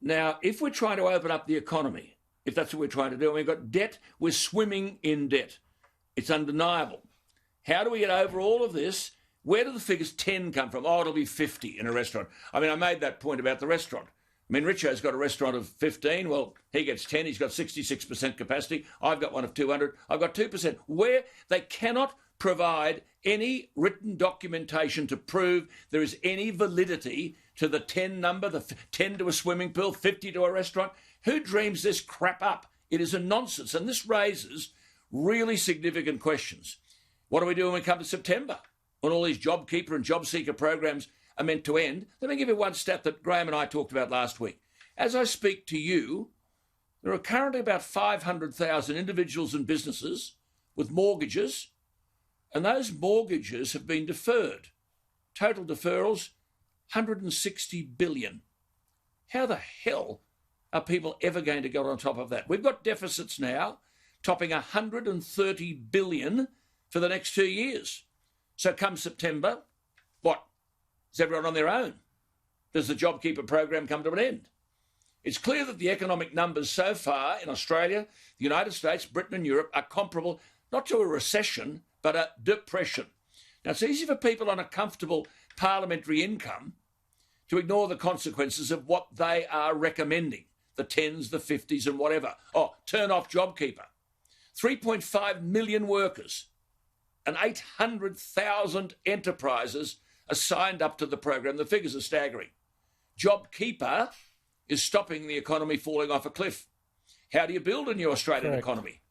Now, if we're trying to open up the economy, if that's what we're trying to do, and we've got debt, we're swimming in debt. It's undeniable. How do we get over all of this? Where do the figures 10 come from? Oh, it'll be 50 in a restaurant. I mean, I made that point about the restaurant. I mean, Richo's got a restaurant of 15. Well, he gets 10. He's got 66% capacity. I've got one of 200. I've got 2%. Where they cannot provide any written documentation to prove there is any validity to the 10 number, the 10 to a swimming pool, 50 to a restaurant. Who dreams this crap up? It is a nonsense. And this raises really significant questions. What do we do when we come to September, when all these JobKeeper and JobSeeker programs are meant to end? Let me give you one stat that Graham and I talked about last week. As I speak to you, there are currently about 500,000 individuals and businesses with mortgages, and those mortgages have been deferred. Total deferrals, 160 billion. How the hell are people ever going to get on top of that? We've got deficits now topping 130 billion for the next 2 years. So come September, what? Is everyone on their own? Does the JobKeeper program come to an end? It's clear that the economic numbers so far in Australia, the United States, Britain and Europe are comparable not to a recession, but a depression. Now, it's easy for people on a comfortable parliamentary income to ignore the consequences of what they are recommending, the 10s, the 50s and whatever. Oh, turn off JobKeeper. 3.5 million workers and 800,000 enterprises are signed up to the program. The figures are staggering. JobKeeper is stopping the economy falling off a cliff. How do you build a new Australian economy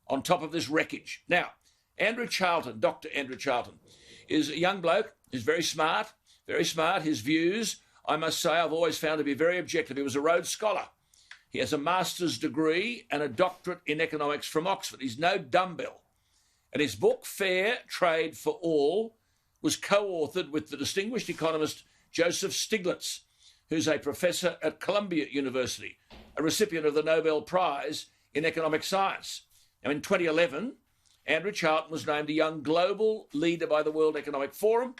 on top of this wreckage? Now, Andrew Charlton, Dr Andrew Charlton, is a young bloke. He's very smart, very smart. His views, I must say, I've always found to be very objective. He was a Rhodes Scholar. He has a master's degree and a doctorate in economics from Oxford. He's no dumbbell. And his book, Fair Trade for All, was co-authored with the distinguished economist Joseph Stiglitz, who's a professor at Columbia University, a recipient of the Nobel Prize in Economic Science. Now, in 2011, Andrew Charlton was named a young global leader by the World Economic Forum.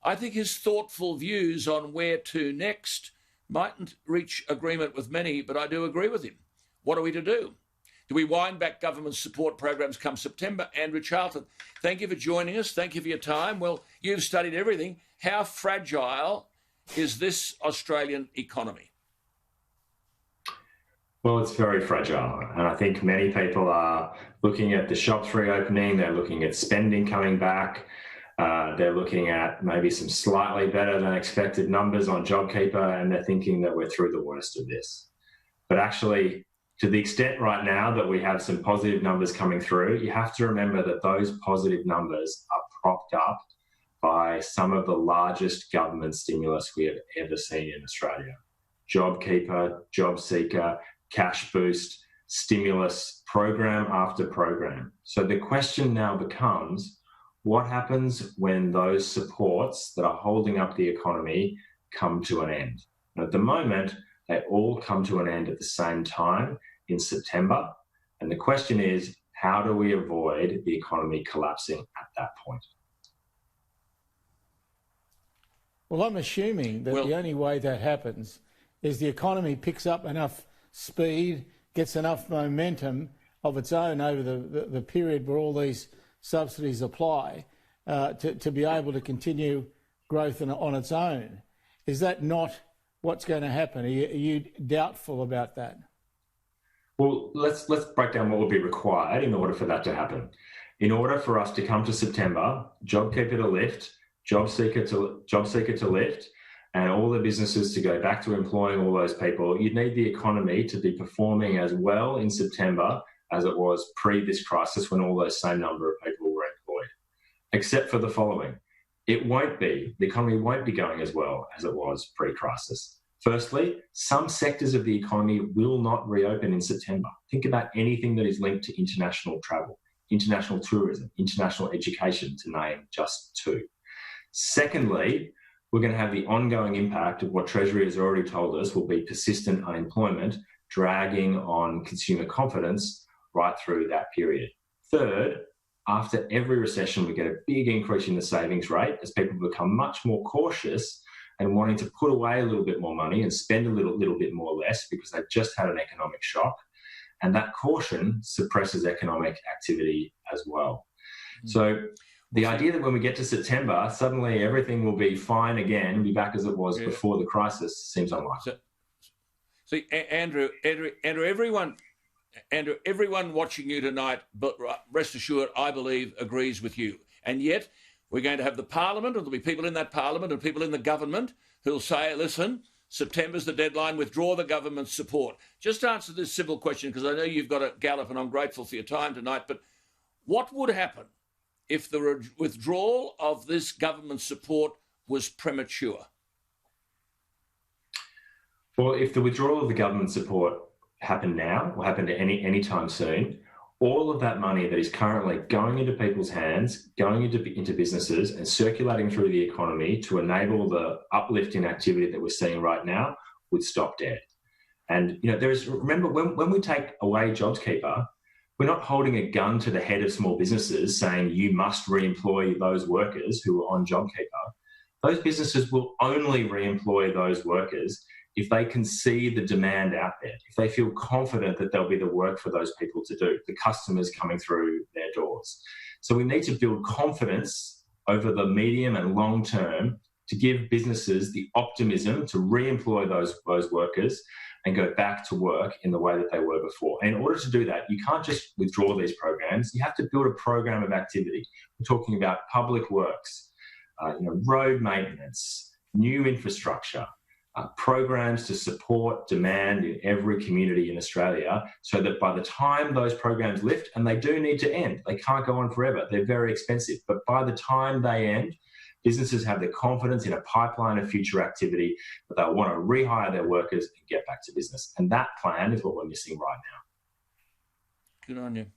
I think his thoughtful views on where to next mightn't reach agreement with many, but I do agree with him. What are we to do? Do we wind back government support programs come September? Andrew Charlton, thank you for joining us. Thank you for your time. Well, you've studied everything. How fragile is this Australian economy? Well, it's very fragile. And I think many people are looking at the shops reopening. They're looking at spending coming back. They're looking at maybe some slightly better than expected numbers on JobKeeper, and they're thinking that we're through the worst of this. But actually, to the extent right now that we have some positive numbers coming through, you have to remember that those positive numbers are propped up by some of the largest government stimulus we have ever seen in Australia. JobKeeper, JobSeeker, cash boost, stimulus, program after program. So the question now becomes, what happens when those supports that are holding up the economy come to an end? And at the moment, they all come to an end at the same time in September. And the question is, how do we avoid the economy collapsing at that point? Well, I'm assuming that the only way that happens is the economy picks up enough speed, gets enough momentum of its own over the period where all these subsidies apply to be able to continue growth on its own. Is that not what's going to happen? Are you doubtful about that? Well, let's break down what will be required in order for that to happen. In order for us to come to September, JobKeeper to lift, JobSeeker to lift, and all the businesses to go back to employing all those people, you'd need the economy to be performing as well in September as it was pre this crisis when all those same number of people were employed. Except for the following. The economy won't be going as well as it was pre-crisis. Firstly, some sectors of the economy will not reopen in September. Think about anything that is linked to international travel, international tourism, international education, to name just two. Secondly, we're going to have the ongoing impact of what Treasury has already told us will be persistent unemployment, dragging on consumer confidence right through that period. Third, after every recession, we get a big increase in the savings rate as people become much more cautious and wanting to put away a little bit more money and spend a little bit more less because they've just had an economic shock. And that caution suppresses economic activity as well. So the idea that when we get to September, suddenly everything will be fine again and be back as it was before the crisis seems unlikely. So Andrew, everyone watching you tonight, but rest assured, I believe, agrees with you. And yet we're going to have the Parliament, and there'll be people in that Parliament and people in the government who'll say, listen, September's the deadline, withdraw the government's support. Just answer this simple question, because I know you've got to gallop and I'm grateful for your time tonight, but what would happen if the withdrawal of this government support was premature? Well, if the withdrawal of the government support happened now or happened any time soon, all of that money that is currently going into people's hands, going into businesses and circulating through the economy to enable the uplift in activity that we're seeing right now would stop dead. And, remember, when we take away JobKeeper, we're not holding a gun to the head of small businesses saying you must re-employ those workers who are on JobKeeper. Those businesses will only re-employ those workers if they can see the demand out there, if they feel confident that there'll be the work for those people to do, the customers coming through their doors. So we need to build confidence over the medium and long term to give businesses the optimism to re-employ those workers and go back to work in the way that they were before. And in order to do that, you can't just withdraw these programs. You have to build a program of activity. We're talking about public works, road maintenance, new infrastructure, programs to support demand in every community in Australia, so that by the time those programs lift, and they do need to end, they can't go on forever, they're very expensive, but by the time they end, businesses have the confidence in a pipeline of future activity that they'll want to rehire their workers and get back to business. And that plan is what we're missing right now. Good on you.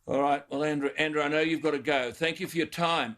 All right. Well, Andrew, I know you've got to go. Thank you for your time.